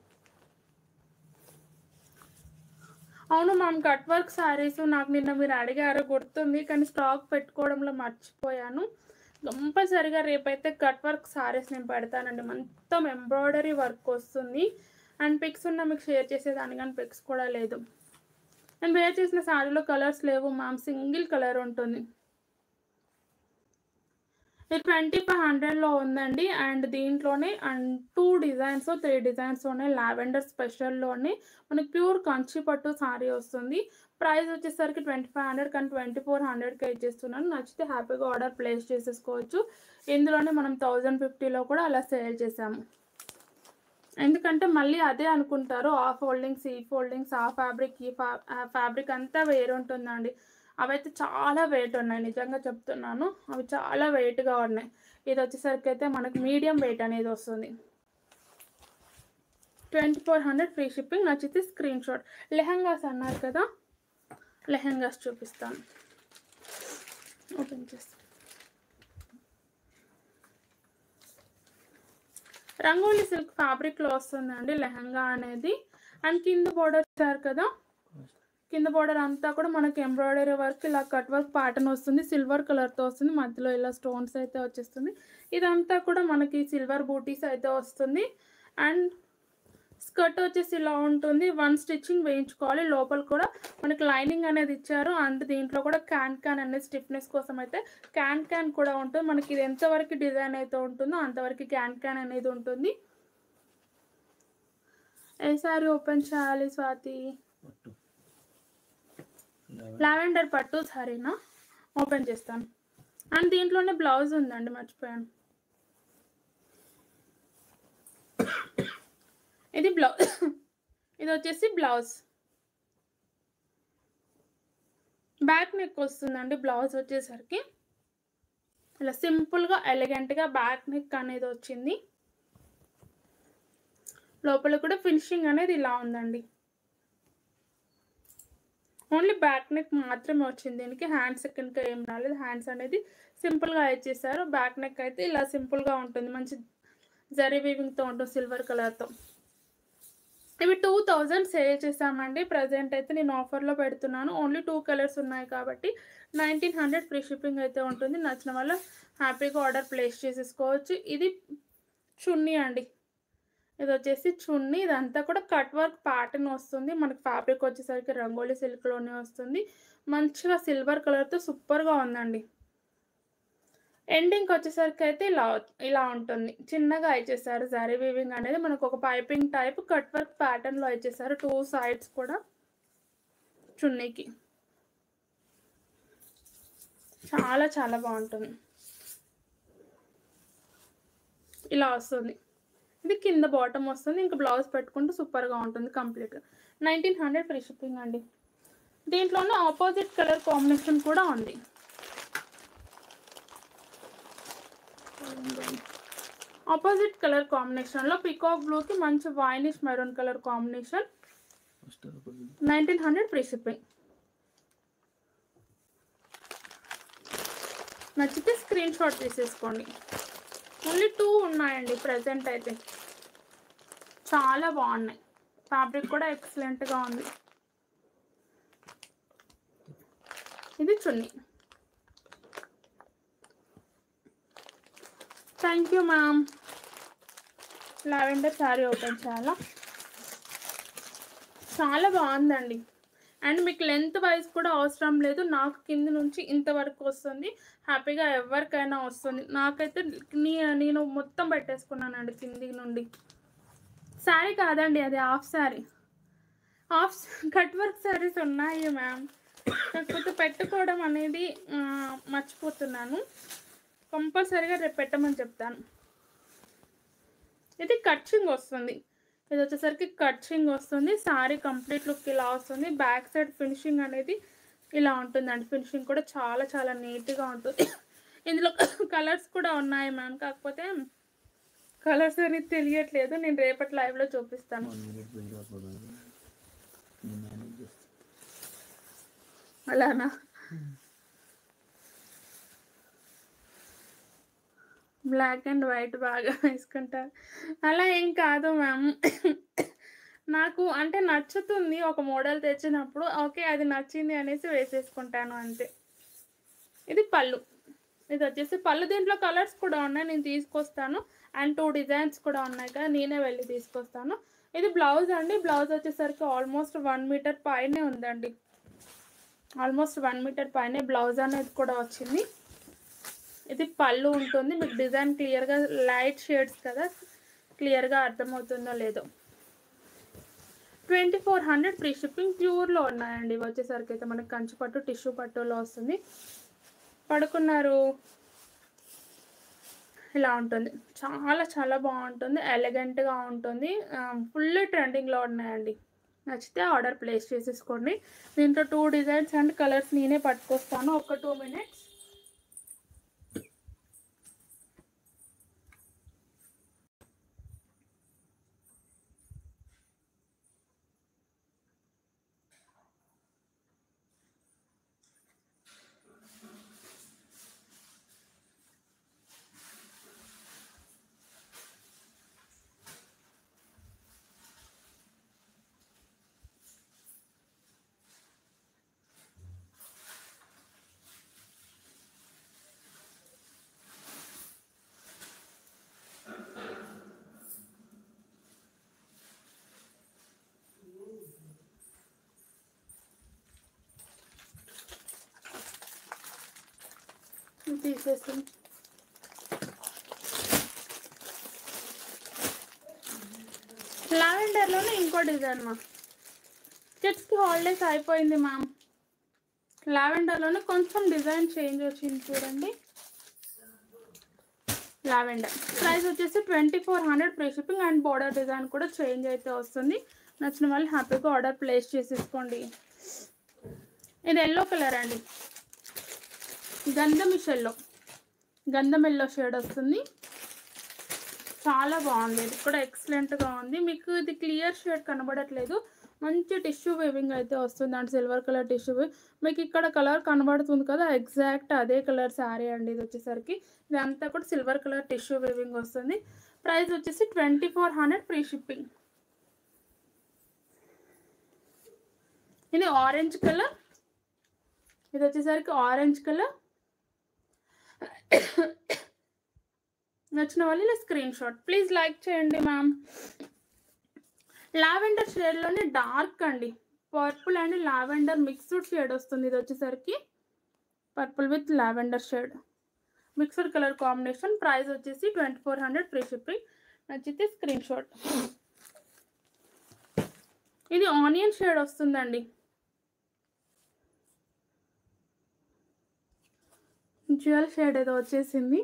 అవును మ్యామ్, కట్ వర్క్ శారీస్ నాకు నిన్న మీరు అడిగారు గుర్తుంది, కానీ స్టాక్ పెట్టుకోవడంలో మర్చిపోయాను. కంపల్సరిగా రేపైతే కట్ వర్క్ శారీస్ నేను పెడతానండి. మొత్తం ఎంబ్రాయిడరీ వర్క్ వస్తుంది. అండ్ పిక్స్ ఉన్న మీకు షేర్ చేసేదాన్ని, కానీ పిక్స్ కూడా లేదు. నేను వేర్ చేసిన శారీలో కలర్స్ లేవు మ్యామ్, సింగిల్ కలర్ ఉంటుంది. ఇది 2500లో ఉందండి. అండ్ దీంట్లోనే అండ్ 2 డిజైన్స్ 3 డిజైన్స్ ఉన్నాయి. లావెండర్ స్పెషల్లోనే మనకి ప్యూర్ కంచి పట్టు శారీ వస్తుంది. ప్రైస్ వచ్చేసరికి 2500, కానీ 2400కి ఇచ్చేస్తున్నాను. నచ్చితే హ్యాపీగా ఆర్డర్ ప్లేస్ చేసేసుకోవచ్చు. ఇందులోనే మనం 1050లో కూడా అలా సేల్ చేసాము. ఎందుకంటే మళ్ళీ అదే అనుకుంటారు, ఆ ఫోల్డింగ్స్ ఈ ఫోల్డింగ్స్, ఆ ఫ్యాబ్రిక్ ఈ ఫ్యాబ్రిక్ అంతా వేరు ఉంటుందండి. అవైతే చాలా వెయిట్ ఉన్నాయి, నిజంగా చెప్తున్నాను. అవి చాలా వెయిట్గా ఉన్నాయి. ఇది వచ్చేసరికి అయితే మనకి మీడియం వెయిట్ అనేది వస్తుంది. 2400 ఫ్రీ షిప్పింగ్. నచ్చితే స్క్రీన్ షాట్. లెహంగాస్ అన్నారు కదా, లెహంగాస్ చూపిస్తాను. ఓపెన్ చేస్తాను. రంగోలీ సిల్క్ ఫ్యాబ్రిక్లో వస్తుందండి లెహంగా అనేది. అండ్ కింద బోర్డర్ ఇచ్చారు కదా, కింద బోర్డర్ అంతా కూడా మనకి ఎంబ్రాయిడరీ వర్క్ ఇలా కట్ వర్క్ ప్యాటర్న్ వస్తుంది. సిల్వర్ కలర్తో వస్తుంది, మధ్యలో ఇలా స్టోన్స్ అయితే వచ్చేస్తుంది. ఇదంతా కూడా మనకి సిల్వర్ బూటీస్ అయితే వస్తుంది. అండ్ స్కర్ట్ వచ్చేసి ఇలా ఉంటుంది. 1 స్టిచ్చింగ్ వేయించుకోవాలి. లోపల కూడా మనకి లైనింగ్ అనేది ఇచ్చారు. అండ్ దీంట్లో కూడా క్యాన్ అనేది స్టిఫ్నెస్ కోసం అయితే క్యాన్ కూడా ఉంటుంది. మనకి ఇది ఎంతవరకు డిజైన్ అయితే ఉంటుందో అంతవరకు క్యాన్ అనేది ఉంటుంది. ఏ సారీ ఓపెన్ చేయాలి స్వాతి? లావెండర్ పట్టు సారీనా? ఓపెన్ చేస్తాను. అండ్ దీంట్లోనే బ్లౌజ్ ఉందండి, మర్చిపోయాను. ఇది బ్లౌజ్. ఇది వచ్చేసి బ్లౌజ్. బ్యాక్ నెక్ వస్తుందండి బ్లౌజ్ వచ్చేసరికి. ఇలా సింపుల్గా ఎలిగెంట్గా బ్యాక్ నెక్ అనేది వచ్చింది. లోపల కూడా ఫినిషింగ్ అనేది ఇలా ఉందండి. ఓన్లీ బ్యాక్ నెక్ మాత్రమే వచ్చింది దీనికి. హ్యాండ్స్ ఇంకా ఏం రాలేదు. హ్యాండ్స్ అనేది సింపుల్గా ఇచ్చేసారు. బ్యాక్ నెక్ అయితే ఇలా సింపుల్గా ఉంటుంది. మంచి జరీ వీవింగ్తో ఉంటుంది సిల్వర్ కలర్తో. ఇవి 2000 సేల్ చేసామండి. ప్రజెంట్ అయితే నేను ఆఫర్లో పెడుతున్నాను. ఓన్లీ 2 కలర్స్ ఉన్నాయి కాబట్టి 1900 ఫ్రీ షిప్పింగ్ అయితే ఉంటుంది. నచ్చిన వల్ల హ్యాపీగా ఆర్డర్ ప్లేస్ చేసేసుకోవచ్చు. ఇది చున్నీ అండి. ఇది వచ్చేసి చున్నీ. ఇదంతా కూడా కట్ వర్క్ ప్యాటర్న్ వస్తుంది. మనకి ఫ్యాబ్రిక్ వచ్చేసరికి రంగోలీ సిల్క్లోనే వస్తుంది. మంచిగా సిల్వర్ కలర్తో సూపర్గా ఉందండి. ఎండింగ్ వచ్చేసరికి అయితే ఇలా ఉంటుంది. చిన్నగా ఇచ్చేసారు జరీ వీవింగ్ అనేది. మనకు ఒక పైపింగ్ టైప్ కట్ వర్క్ ప్యాటర్న్లో ఇచ్చేసారు 2 సైడ్స్ కూడా చున్నీకి. చాలా చాలా బాగుంటుంది. ఇలా వస్తుంది. ఇది కింద బాటమ్ వస్తుంది. ఇంకా బ్లౌజ్ పెట్టుకుంటే సూపర్గా ఉంటుంది కంప్లీట్గా. 1900 ఫ్రీ షిప్పింగ్ అండి. దీంట్లోనే ఆపోజిట్ కలర్ కాంబినేషన్ కూడా ఉంది. ఆపోజిట్ కలర్ కాంబినేషన్లో పికాక్ బ్లూకి మంచి winish maroon colour combination. 1900 free shipping. నచ్చితే స్క్రీన్ షాట్ తీసేసుకోండి. ఓన్లీ 2 ఉన్నాయండి ప్రజెంట్ అయితే. చాలా బాగున్నాయి. ఫ్యాబ్రిక్ కూడా ఎక్సలెంట్గా ఉంది. ఇది chunni. Thank you ma'am. Lavender sari open చేయాలా? చాలా బాగుందండి. అండ్ మీకు లెంత్ వైజ్ కూడా అవసరం లేదు. నాకు కింద నుంచి ఇంతవరకు వస్తుంది. హ్యాపీగా ఎవరికైనా వస్తుంది. నాకైతే నేను మొత్తం పెట్టేసుకున్నానండి కింది నుండి. శారీ కాదండి, అది half sari. Half cut work saris ఉన్నాయి మ్యామ్. కాకపోతే పెట్టుకోవడం అనేది మర్చిపోతున్నాను. కంపల్సరీగా రేపు పెట్టమని చెప్తాను. ఇది కట్చింగ్ వస్తుంది. ఇది వచ్చేసరికి కట్చింగ్ వస్తుంది. శారీ కంప్లీట్ లుక్ ఇలా వస్తుంది. బ్యాక్ సైడ్ ఫినిషింగ్ అనేది ఇలా ఉంటుందండి. ఫినిషింగ్ కూడా చాలా చాలా నీట్గా ఉంటుంది. ఇందులో కలర్స్ కూడా ఉన్నాయి మ్యామ్. కాకపోతే కలర్స్ అనేది తెలియట్లేదు. నేను రేపటి లైవ్లో చూపిస్తాను. అలానా? బ్లాక్ అండ్ వైట్ బాగా వేసుకుంటారు. అలా ఏం కాదు మ్యామ్. నాకు అంటే నచ్చుతుంది. ఒక మోడల్ తెచ్చినప్పుడు ఓకే అది నచ్చింది అనేసి వేసేసుకుంటాను అంతే. ఇది పళ్ళు. ఇది వచ్చేసి పళ్ళు. దీంట్లో కలర్స్ కూడా ఉన్నాయి, నేను తీసుకొస్తాను. అండ్ 2 డిజైన్స్ కూడా ఉన్నాయి కదా, నేనే వెళ్ళి తీసుకొస్తాను. ఇది బ్లౌజ్ అండి. బ్లౌజ్ వచ్చేసరికి ఆల్మోస్ట్ 1 మీటర్ పైనే ఉందండి. ఆల్మోస్ట్ 1 మీటర్ పైనే బ్లౌజ్ అనేది కూడా వచ్చింది. ఇది పళ్ళు ఉంటుంది. మీకు డిజైన్ క్లియర్గా లైట్ షేడ్స్ కదా, క్లియర్గా అర్థమవుతుందో లేదో. 2400 ఫ్రీ షిప్పింగ్. ప్యూర్లో ఉన్నాయండి. ఇవి వచ్చేసరికి అయితే మనకి కంచి పట్టు టిష్యూ పట్టులో వస్తుంది. పడుకున్నారు ఇలా ఉంటుంది. చాలా చాలా బాగుంటుంది. ఎలిగెంట్గా ఉంటుంది. ఫుల్ ట్రెండింగ్లో ఉన్నాయండి. నచ్చితే ఆర్డర్ ప్లేస్ చేసేసుకోండి. దీంట్లో 2 డిజైన్స్ అండ్ కలర్స్ నేనే పట్టుకొస్తాను. ఒక 2 మినిట్స్. పీసెస్. లావెండర్లోనే ఇంకో డిజైన్ మా కిడ్స్కి హాలిడేస్ అయిపోయింది మ్యామ్. లావెండర్లోనే కొంచెం డిజైన్ చేంజ్ వచ్చింది చూడండి. లావెండర్ ప్రైస్ వచ్చేసి 2400 free shipping and border design కూడా చేంజ్ అయితే వస్తుంది. నచ్చిన వాళ్ళు హ్యాపీగా ఆర్డర్ ప్లేస్ చేసేసుకోండి. ఇది ఎల్లో కలర్ అండి, గంధం ఎల్లో షేడ్ వస్తుంది. చాలా బాగుంది, ఇది కూడా ఎక్సలెంట్గా ఉంది. మీకు ఇది క్లియర్ షేడ్ కనబడట్లేదు, మంచి టిష్యూ వేవింగ్ అయితే వస్తుంది and silver colour tissue wave. మీకు ఇక్కడ కలర్ కనబడుతుంది కదా, ఎగ్జాక్ట్ అదే కలర్ శారీ అండి. ఇది వచ్చేసరికి ఇదంతా కూడా సిల్వర్ కలర్ టిష్యూ వేవింగ్ వస్తుంది. ప్రైస్ వచ్చేసి 2400 ఫ్రీ షిప్పింగ్. ఇది ఆరెంజ్ కలర్, ఇది వచ్చేసరికి ఆరెంజ్ కలర్. నచ్చిన వాళ్ళు ఇలా స్క్రీన్ షాట్ ప్లీజ్ లైక్ చేయండి మ్యామ్. లావెండర్ షేడ్లోనే డార్క్ అండి, purple and lavender mixed shade వస్తుంది. ఇది వచ్చేసరికి purple with lavender shade mixed colour combination. Price వచ్చేసి 2400 ఫ్రీ షిప్పింగ్. నచ్చితే స్క్రీన్ షాట్. ఇది ఆనియన్ షేడ్ వస్తుందండి, జ్యువెల్ షేడ్ ఏదో వచ్చేసింది.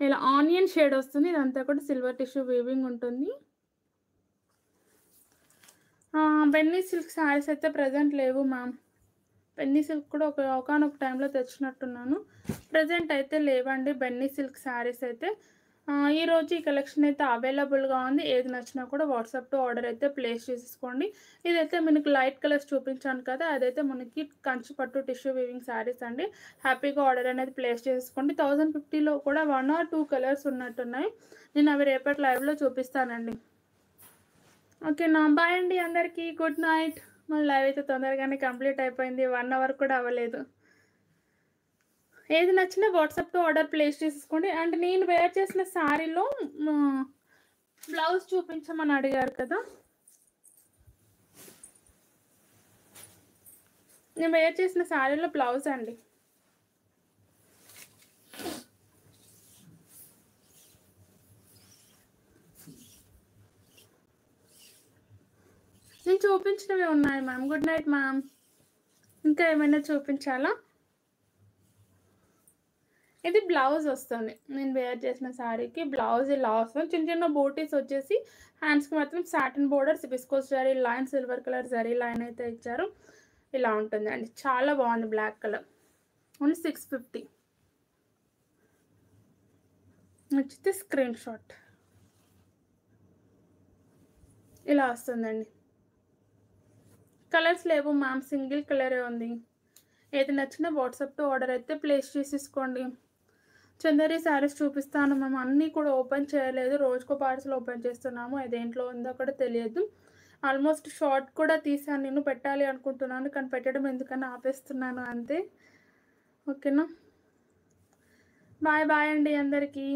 ఇలా ఆనియన్ షేడ్ వస్తుంది. ఇదంతా కూడా సిల్వర్ టిష్యూ వీవింగ్ ఉంటుంది. బెన్నీ సిల్క్ శారీస్ అయితే ప్రజెంట్ లేవు మ్యామ్. బెన్నీ సిల్క్ కూడా ఒకనొక టైంలో తెచ్చినట్టున్నాను, ప్రజెంట్ అయితే లేవండి బెన్నీ సిల్క్ శారీస్ అయితే. ఈరోజు ఈ కలెక్షన్ అయితే అవైలబుల్గా ఉంది. ఏది నచ్చినా కూడా వాట్సాప్ టు ఆర్డర్ అయితే ప్లేస్ చేసేసుకోండి. ఇదైతే మనకి లైట్ కలర్స్ చూపించాను కదా, అదైతే మనకి కంచి పట్టు టిష్యూ వీవింగ్ శారీస్ అండి. హ్యాపీగా ఆర్డర్ అనేది ప్లేస్ చేసుకోండి. 1050లో కూడా 1 or 2 కలర్స్ ఉన్నట్టున్నాయి. నేను అవి రేపటి లైవ్లో చూపిస్తానండి. ఓకేనా, బాయ్ అండి అందరికీ, గుడ్ నైట్. మన లైవ్ అయితే తొందరగానే కంప్లీట్ అయిపోయింది, 1 hour కూడా అవ్వలేదు. ఏది నచ్చినా వాట్సాప్తో ఆర్డర్ ప్లేస్ చేసుకోండి. అండ్ నేను వేర్ చేసిన శారీలో బ్లౌజ్ చూపించమని అడిగారు కదా, నేను వేర్ చేసిన శారీలో బ్లౌజ్ అండి. నేను చూపించినవి ఉన్నాయి మ్యామ్. Good night ma'am. ఇంకా ఏమైనా చూపించాలా? ఇది బ్లౌజ్ వస్తుంది, నేను వేర్ చేసిన శారీకి బ్లౌజ్ ఇలా వస్తుంది. చిన్న చిన్న బూటీస్ వచ్చేసి హ్యాండ్స్కి మాత్రం satin borders, viscose zari line, silver colour zari line అయితే ఇచ్చారు. ఇలా ఉంటుందండి, చాలా బాగుంది. Black colour, only 650. నచ్చితే స్క్రీన్ షాట్. ఇలా వస్తుందండి. కలర్స్ లేవు మ్యామ్, సింగిల్ కలరే ఉంది. ఏది నచ్చినా వాట్సాప్తో ఆర్డర్ అయితే ప్లేస్ చేసేసుకోండి. చందరి శారీస్ చూపిస్తాను మ్యామ్, అన్నీ కూడా ఓపెన్ చేయలేదు, రోజుకో పార్సల్ ఓపెన్ చేస్తున్నాము. అది దేంట్లో ఉందో కూడా తెలియదు. ఆల్మోస్ట్ షార్ట్ కూడా తీసాను, నేను పెట్టాలి అనుకుంటున్నాను కానీ పెట్టడం ఎందుకని ఆపేస్తున్నాను అంతే. ఓకేనా, బాయ్ బాయ్ అండి అందరికీ.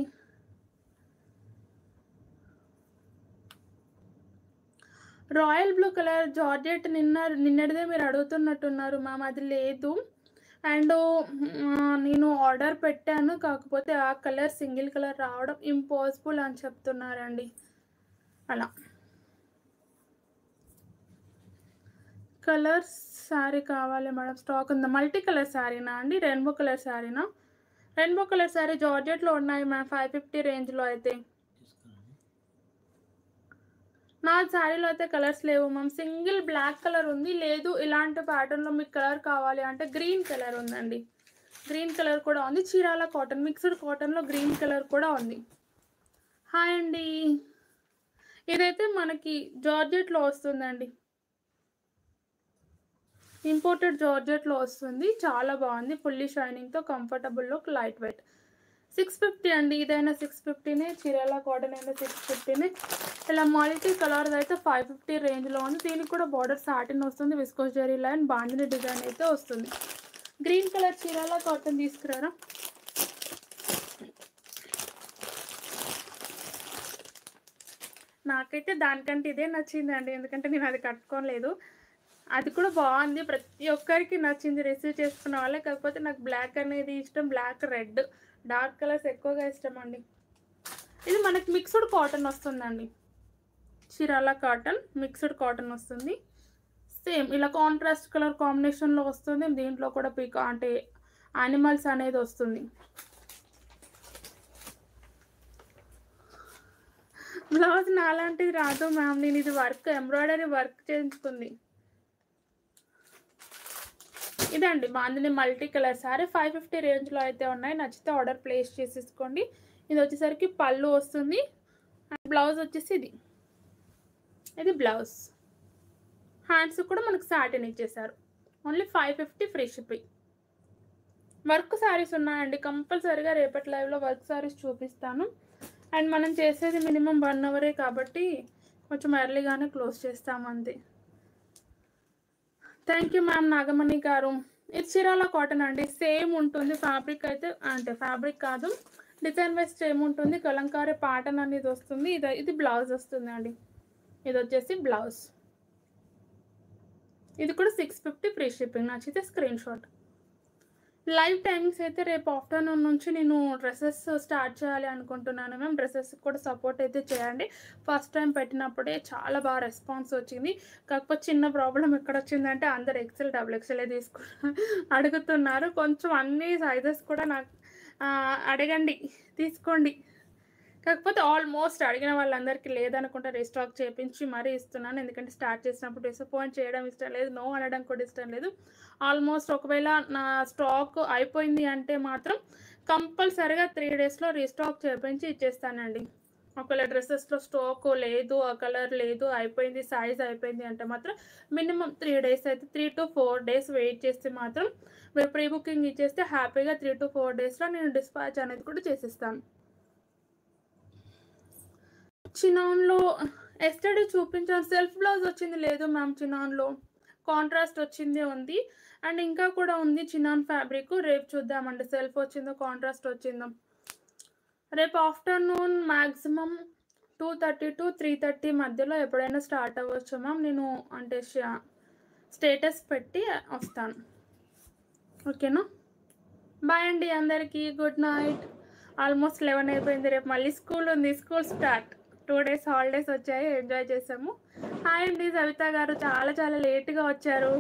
రాయల్ బ్లూ కలర్ జార్జెట్ నిన్నటిదే మీరు అడుగుతున్నట్టున్నారు మ్యామ్, అది లేదు. అండ్ నేను ఆర్డర్ పెట్టాను, కాకపోతే ఆ కలర్ సింగిల్ కలర్ రావడం ఇంపాసిబుల్ అని చెప్తున్నారండి. అలా కలర్ శారీ కావాలి మేడం, స్టాక్ ఉందా? మల్టీ కలర్ శారీనా అండి, రెయిన్బో కలర్ శారీనా? రెయిన్బో కలర్ శారీ జార్జెట్లో ఉన్నాయి మ్యామ్, 550 రేంజ్లో అయితే. నా శారీలో అయితే కలర్స్ లేవు మ్యామ్, సింగిల్ బ్లాక్ కలర్ ఉంది. లేదు ఇలాంటి ప్యాటర్న్లో మీకు కలర్ కావాలి అంటే గ్రీన్ కలర్ ఉందండి, గ్రీన్ కలర్ కూడా ఉంది. చీరాల కాటన్, మిక్స్డ్ కాటన్లో గ్రీన్ కలర్ కూడా ఉంది. హాయ్ అండి, ఇదైతే మనకి జార్జెట్లో వస్తుందండి, ఇంపోర్టెడ్ జార్జెట్లో వస్తుంది. చాలా బాగుంది, ఫుల్లీ షైనింగ్తో, కంఫర్టబుల్లో, లైట్ వెయిట్. 650 అండి, ఇదైనా 650నే, చీరాల కాటన్ అయినా 650నే. ఇలా మల్టీ కలర్ అయితే 550 రేంజ్లో ఉంది. దీనికి కూడా బార్డర్ సాటిన్ వస్తుంది, viscose zari line, bandhani design అయితే వస్తుంది. గ్రీన్ కలర్ చీరాల కాటన్ తీసుకురారా. నాకైతే దానికంటే ఇదే నచ్చిందండి, ఎందుకంటే నేను అది కట్టుకోలేదు. అది కూడా బాగుంది, ప్రతి ఒక్కరికి నచ్చింది రిసీవ్ చేసుకున్న వాళ్ళే. కాకపోతే నాకు బ్లాక్ అనేది ఇష్టం, బ్లాక్ రెడ్ డార్క్ కలర్స్ ఎక్కువగా ఇష్టం అండి. ఇది మనకి మిక్స్డ్ కాటన్ వస్తుందండి, చీరాల కాటన్ మిక్స్డ్ కాటన్ వస్తుంది. సేమ్ ఇలా కాంట్రాస్ట్ కలర్ కాంబినేషన్లో వస్తుంది. దీంట్లో కూడా అంటే యానిమల్స్ అనేది వస్తుంది. బ్లౌజ్ నాలాంటిది రాదు మ్యామ్, నేను ఇది వర్క్ ఎంబ్రాయిడరీ వర్క్ చేయించుకుంది. ఇదండి బాందిని మల్టీ కలర్ శారీ 550 రేంజ్లో అయితే ఉన్నాయి. నచ్చితే ఆర్డర్ ప్లేస్ చేసేసుకోండి. ఇది వచ్చేసరికి పళ్ళు వస్తుంది, అండ్ బ్లౌజ్ వచ్చేసి ఇది బ్లౌజ్. హ్యాండ్స్ కూడా మనకు సాటిన్ ఇచ్చేసారు. Only 550 free shipping. Work saris ఉన్నాయండి, కంపల్సరీగా రేపటి లైవ్లో వర్క్ శారీస్ చూపిస్తాను. అండ్ మనం చేసేది మినిమం 1 అవరే కాబట్టి కొంచెం ఎర్లీగానే క్లోజ్ చేస్తాము అంతే. థ్యాంక్ యూ మ్యామ్ నాగమణి గారు. ఇది చీరాల కాటన్ అండి, సేమ్ ఉంటుంది. ఫ్యాబ్రిక్ అయితే అంటే ఫ్యాబ్రిక్ కాదు, డిజైన్ వైజ్ సేమ్ ఉంటుంది. కలంకారీ ప్యాటర్న్ అనేది వస్తుంది. ఇది బ్లౌజ్ వస్తుంది అండి. ఇది వచ్చేసి బ్లౌజ్. ఇది కూడా 650 ఫ్రీ షిప్పింగ్. నచ్చితే స్క్రీన్ షాట్. లైవ్ టైమింగ్స్ అయితే రేపు ఆఫ్టర్నూన్ నుంచి నేను డ్రెస్సెస్ స్టార్ట్ చేయాలి అనుకుంటున్నాను మ్యామ్. డ్రెస్సెస్ కూడా సపోర్ట్ అయితే చేయండి. ఫస్ట్ టైం పెట్టినప్పుడే చాలా బాగా రెస్పాన్స్ వచ్చింది. కాకపోతే చిన్న ప్రాబ్లం ఎక్కడ వచ్చిందంటే అందరు ఎక్సెల్ డబుల్ ఎక్సెల్ అడుగుతున్నారు. కొంచెం అన్ని సైజెస్ కూడా నాకు అడగండి, తీసుకోండి. కాకపోతే ఆల్మోస్ట్ అడిగిన వాళ్ళందరికీ లేదనుకుంటే రీస్టాక్ చేయించి మరీ ఇస్తున్నాను. ఎందుకంటే స్టార్ట్ చేసినప్పుడు డిసప్పాయింట్ చేయడం ఇష్టం లేదు, నో అనడం కూడా ఇష్టం లేదు. ఆల్మోస్ట్ ఒకవేళ నా స్టాక్ అయిపోయింది అంటే మాత్రం కంపల్సరీగా 3 డేస్లో రీస్టాక్ చేయించి ఇచ్చేస్తానండి. ఒకవేళ డ్రెస్సెస్లో స్టాక్ లేదు, ఆ కలర్ లేదు, అయిపోయింది, సైజ్ అయిపోయింది అంటే మాత్రం మినిమం 3 డేస్ అయితే 3 to 4 డేస్ వెయిట్ చేస్తే మాత్రం మీరు ప్రీ బుకింగ్ ఇచ్చేస్తే హ్యాపీగా 3 to 4 డేస్లో నేను డిస్పాచ్ అనేది కూడా చేసేస్తాను. చినాన్లో ఎస్టర్డే చూపించాను, సెల్ఫ్ బ్లౌజ్ వచ్చింది లేదు మ్యామ్. చినాన్లో కాంట్రాస్ట్ వచ్చింది ఉంది, అండ్ ఇంకా కూడా ఉంది చినాన్ ఫ్యాబ్రిక్. రేపు చూద్దామండి సెల్ఫ్ వచ్చిందో కాంట్రాస్ట్ వచ్చిందో. రేపు ఆఫ్టర్నూన్ మ్యాక్సిమం 2:30 to 3:30 మధ్యలో ఎప్పుడైనా స్టార్ట్ అవ్వచ్చు మ్యామ్. నేను అంటే స్టేటస్ పెట్టి వస్తాను, ఓకేనా? బాయ్ అండి అందరికీ, గుడ్ నైట్. ఆల్మోస్ట్ 11 అయిపోయింది. రేపు మళ్ళీ స్కూల్ ఉంది, స్కూల్ స్టార్ట్. 2 డేస్ హాలిడేస్ వచ్చాయి, ఎంజాయ్ చేసాము. హాయ్ అండి సవిత గారు, చాలా లేట్గా వచ్చారు.